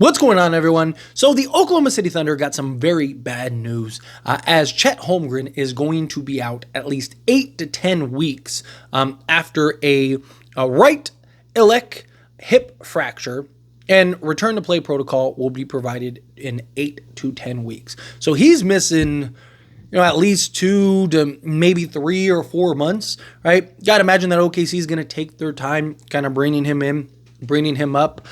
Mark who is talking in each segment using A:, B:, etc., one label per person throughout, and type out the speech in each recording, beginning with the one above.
A: What's going on, everyone? So the Oklahoma City Thunder got some very bad news as Chet Holmgren is going to be out at least 8 to 10 weeks after a right iliac hip fracture, and return to play protocol will be provided in 8 to 10 weeks. So he's missing at least 2 to maybe 3 or 4 months, right? Got to imagine that OKC is going to take their time kind of bringing him up.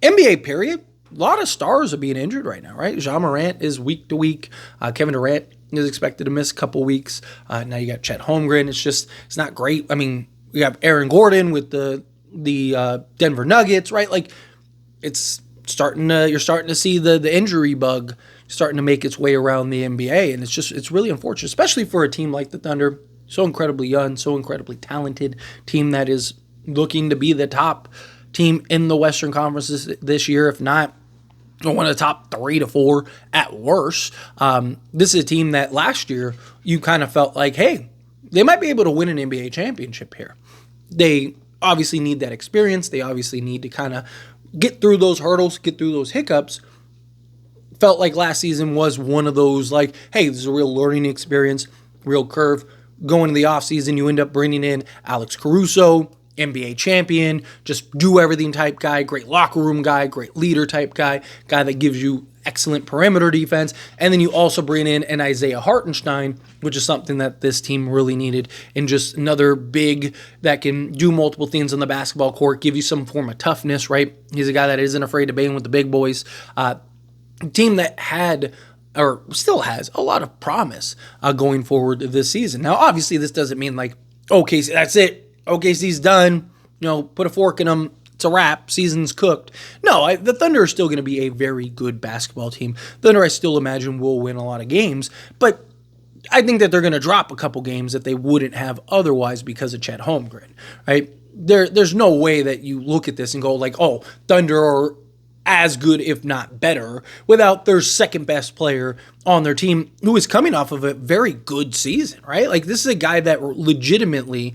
A: NBA period. A lot of stars are being injured right now, right? Ja Morant is week to week. Kevin Durant is expected to miss a couple weeks. Now you got Chet Holmgren. It's not great. I mean, we have Aaron Gordon with the Denver Nuggets, right? Like you're starting to see the injury bug starting to make its way around the NBA, and it's really unfortunate, especially for a team like the Thunder, so incredibly young, so incredibly talented team that is looking to be the top team in the Western Conference this year, if not one of the top 3 to 4 at worst. This is a team that last year you kind of felt like, hey, they might be able to win an NBA championship here. They obviously need that experience. They obviously need to kind of get through those hurdles, get through those hiccups. Felt like last season was one of those like, hey, this is a real learning experience, real curve. Going into the offseason, you end up bringing in Alex Caruso, NBA champion, just do everything type guy, great locker room guy, great leader type guy that gives you excellent perimeter defense. And then you also bring in an Isaiah Hartenstein, which is something that this team really needed, and just another big that can do multiple things on the basketball court, give you some form of toughness, right? He's a guy that isn't afraid to bang with the big boys. Team that had or still has a lot of promise going forward this season. Now, obviously, this doesn't mean like, okay, that's it. OKC's done, put a fork in them, it's a wrap, season's cooked. No, the Thunder are still going to be a very good basketball team. Thunder, I still imagine, will win a lot of games, but I think that they're going to drop a couple games that they wouldn't have otherwise because of Chet Holmgren, right? There's no way that you look at this and go like, oh, Thunder are as good, if not better, without their second best player on their team, who is coming off of a very good season, right? Like, this is a guy that legitimately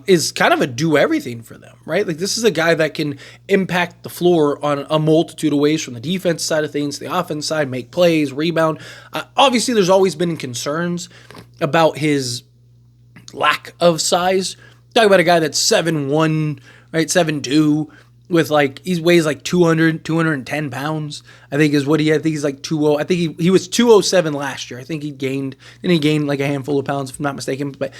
A: is kind of a do-everything for them, right? Like, this is a guy that can impact the floor on a multitude of ways, from the defense side of things to the offense side, make plays, rebound. Obviously, there's always been concerns about his lack of size. Talk about a guy that's 7'1", right, 7'2", with he weighs 210 pounds, I think is what he had. I think he's like 200. I think he was 207 last year. I think he gained like a handful of pounds, if I'm not mistaken, but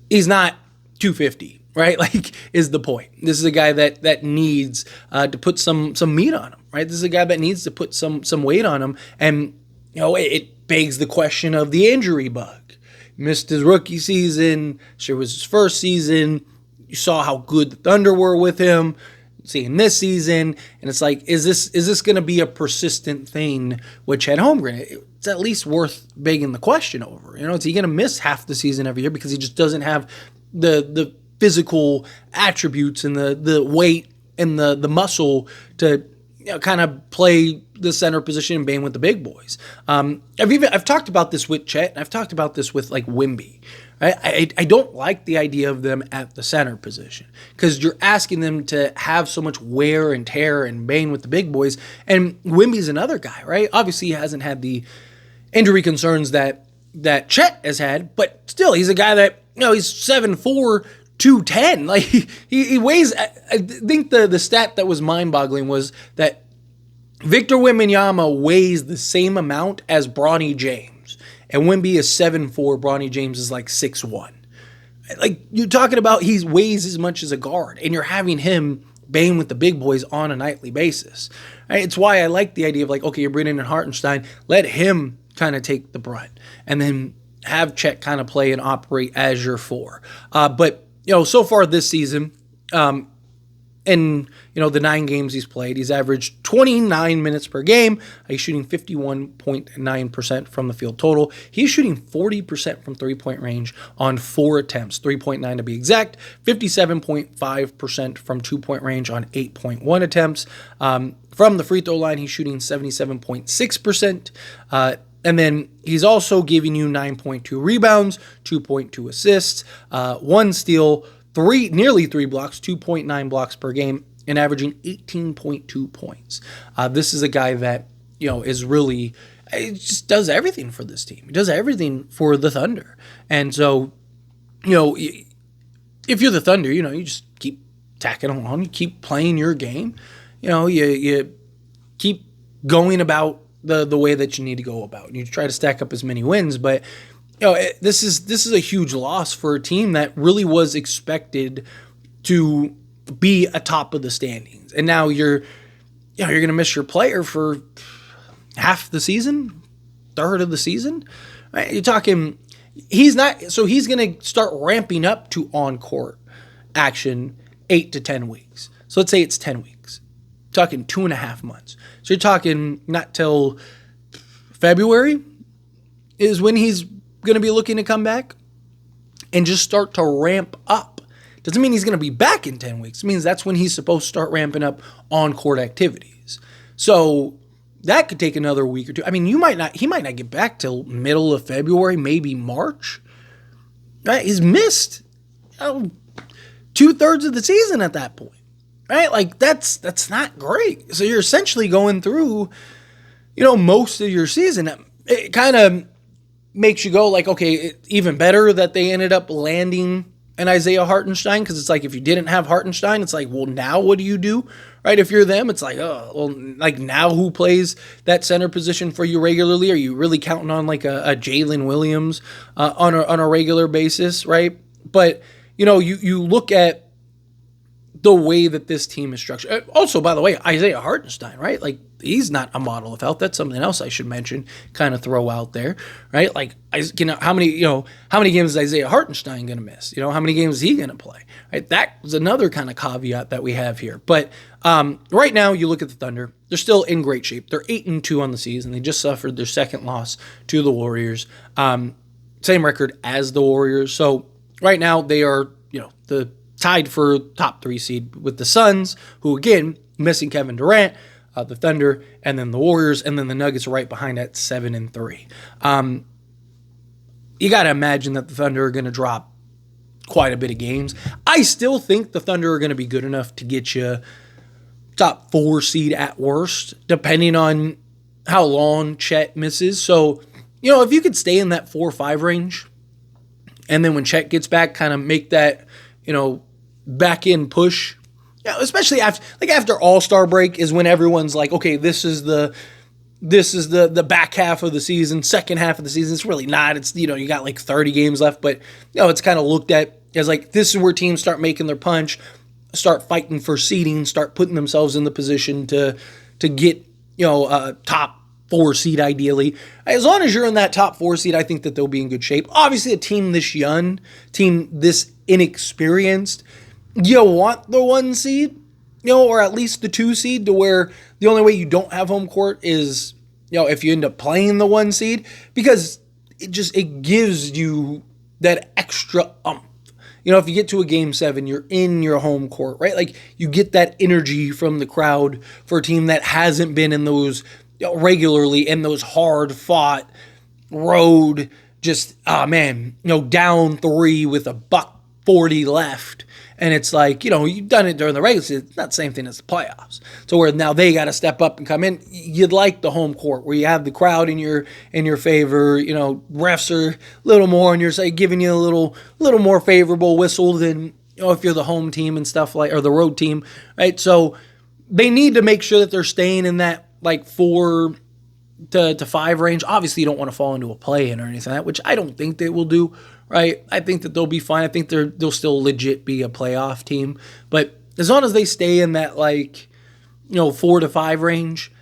A: he's not 250, right? Like, is the point. This is a guy that needs to put some meat on him, right? This is a guy that needs to put some weight on him, and it begs the question of the injury bug. Missed his rookie season. Sure, it was his first season. You saw how good the Thunder were with him. Seeing this season, and it's like, is this going to be a persistent thing with Chet Holmgren? It's at least worth begging the question over. Is he going to miss half the season every year because he just doesn't have the physical attributes and the weight and the muscle to kind of play the center position and bang with the big boys? I've talked about this with Chet, and I've talked about this with like Wemby. I don't like the idea of them at the center position because you're asking them to have so much wear and tear and bang with the big boys. And Wemby's another guy, right? Obviously, he hasn't had the injury concerns that Chet has had, but still, he's a guy that he's 7'4", 210. Like he weighs. I think the stat that was mind-boggling was that Victor Wembanyama weighs the same amount as Bronny James. And Wemby is 7'4", Bronny James is like 6'1". Like, you're talking about he weighs as much as a guard, and you're having him bang with the big boys on a nightly basis. Right? It's why I like the idea of like, okay, you're bringing in Hartenstein, let him kind of take the brunt, and then have Chet kind of play and operate as your 4. But so far this season, in the 9 games he's played, he's averaged 29 minutes per game. He's shooting 51.9% from the field total. He's shooting 40% from three-point range on 4 attempts, 3.9 to be exact, 57.5% from two-point range on 8.1 attempts. From the free throw line, he's shooting 77.6%. And then he's also giving you 9.2 rebounds, 2.2 assists, 1 steal, nearly 3 blocks, 2.9 blocks per game, and averaging 18.2 points. This is a guy that, is really, it just does everything for this team. He does everything for the Thunder. And so, if you're the Thunder, you just keep tacking along, you keep playing your game, you keep going about the way that you need to go about. You try to stack up as many wins, but this is a huge loss for a team that really was expected to be atop of the standings. And now you're going to miss your player for half the season, third of the season. Right? You're talking he's going to start ramping up to on-court action 8 to 10 weeks. So let's say it's 10 weeks. Talking 2.5 months. So you're talking not till February is when he's going to be looking to come back and just start to ramp up. Doesn't mean he's going to be back in 10 weeks. It means that's when he's supposed to start ramping up on-court activities. So that could take another week or two. I mean, he might not get back till middle of February, maybe March. Right? He's missed 2/3 of the season at that point. Right? Like that's not great. So you're essentially going through, most of your season. It kind of makes you go like, okay, even better that they ended up landing an Isaiah Hartenstein, because it's like if you didn't have Hartenstein, it's like, well, now what do you do? Right? If you're them, it's like, oh, well, like now who plays that center position for you regularly? Are you really counting on like a Jalen Williams on a regular basis, right? But you look at the way that this team is structured. Also, by the way, Isaiah Hartenstein, right? Like he's not a model of health. That's something else I should mention, kind of throw out there, right? Like, how many games is Isaiah Hartenstein going to miss? How many games is he going to play? Right? That was another kind of caveat that we have here. But right now, you look at the Thunder, they're still in great shape. They're 8-2 on the season. They just suffered their second loss to the Warriors. Same record as the Warriors. So right now, they are, the tied for top 3 seed with the Suns, who again, missing Kevin Durant, the Thunder, and then the Warriors, and then the Nuggets are right behind at 7-3. You got to imagine that the Thunder are going to drop quite a bit of games. I still think the Thunder are going to be good enough to get you top 4 seed at worst, depending on how long Chet misses. So, if you could stay in that 4-5 range, and then when Chet gets back, kind of make that, back in push. Yeah, especially after All-Star break is when everyone's like, okay, this is the back half of the season, second half of the season. It's really not. It's, you got like 30 games left, but it's kind of looked at as like this is where teams start making their punch, start fighting for seeding, start putting themselves in the position to get, a top 4 seed ideally. As long as you're in that top 4 seed, I think that they'll be in good shape. Obviously, a team this young, team this inexperienced, you want the 1 seed, or at least the 2 seed, to where the only way you don't have home court is, if you end up playing the 1 seed, because it gives you that extra umph. If you get to a game 7, you're in your home court, right? Like you get that energy from the crowd for a team that hasn't been in those regularly, in those hard fought road, just, down 3 with $140 left. And it's like, you've done it during the regular season. It's not the same thing as the playoffs. So where now they got to step up and come in. You'd like the home court where you have the crowd in your favor. Refs are a little more on your side, giving you a little more favorable whistle than if you're the home team and stuff or the road team, right? So they need to make sure that they're staying in that like 4 to 5 range. Obviously, you don't want to fall into a play-in or anything like that, which I don't think they will do. Right, I think that they'll be fine. I think they'll still legit be a playoff team. But as long as they stay in that 4 to 5 range,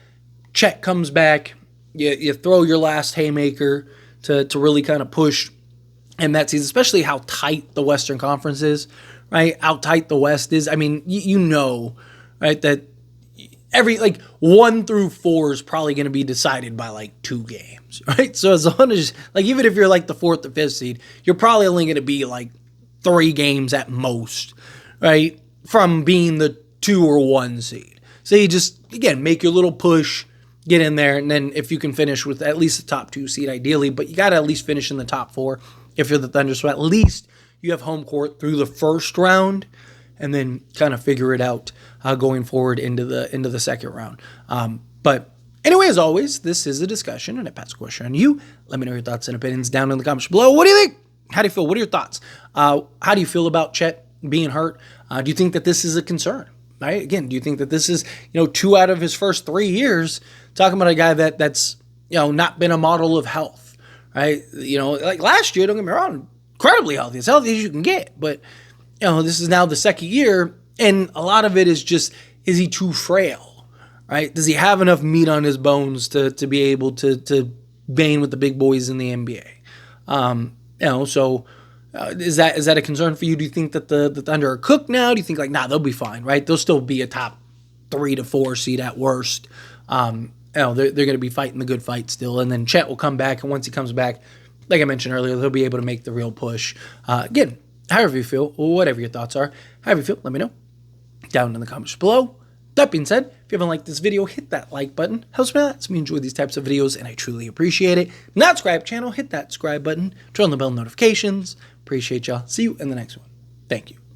A: Chet comes back, you throw your last haymaker to really kind of push, and that season, especially how tight the Western Conference is, right? How tight the West is. I mean, right, that every 1 through 4 is probably going to be decided by 2 games, right? So as long as even if you're the 4th or 5th seed, you're probably only going to be 3 games at most, right? From being the 2 or 1 seed. So you just again make your little push, get in there, and then if you can finish with at least the top 2 seed ideally, but you got to at least finish in the top 4 if you're the Thunder. So at least you have home court through the first round. and then kind of figure it out going forward into the second round. But anyway, as always, this is a discussion and I pass a question on you. Let me know your thoughts and opinions down in the comments below. What do you think? How do you feel? What are your thoughts? How do you feel about Chet being hurt? Do you think that this is a concern? Right? Again, do you think that this is, 2 out of his first 3 years, talking about a guy that's, not been a model of health, right? Like last year, don't get me wrong, incredibly healthy, as healthy as you can get. But, this is now the second year, and a lot of it is just, is he too frail, right? Does he have enough meat on his bones to be able to bang with the big boys in the NBA? Is that a concern for you? Do you think that the Thunder are cooked now? Do you think they'll be fine, right? They'll still be a top 3 to 4 seed at worst. They're going to be fighting the good fight still, and then Chet will come back, and once he comes back, like I mentioned earlier, they'll be able to make the real push. Again, however you feel, whatever your thoughts are, however you feel, let me know down in the comments below. That being said, if you haven't liked this video, hit that like button. Helps me out. Lets me enjoy these types of videos, and I truly appreciate it. Not subscribe channel, hit that subscribe button. Turn on the bell notifications. Appreciate y'all. See you in the next one. Thank you.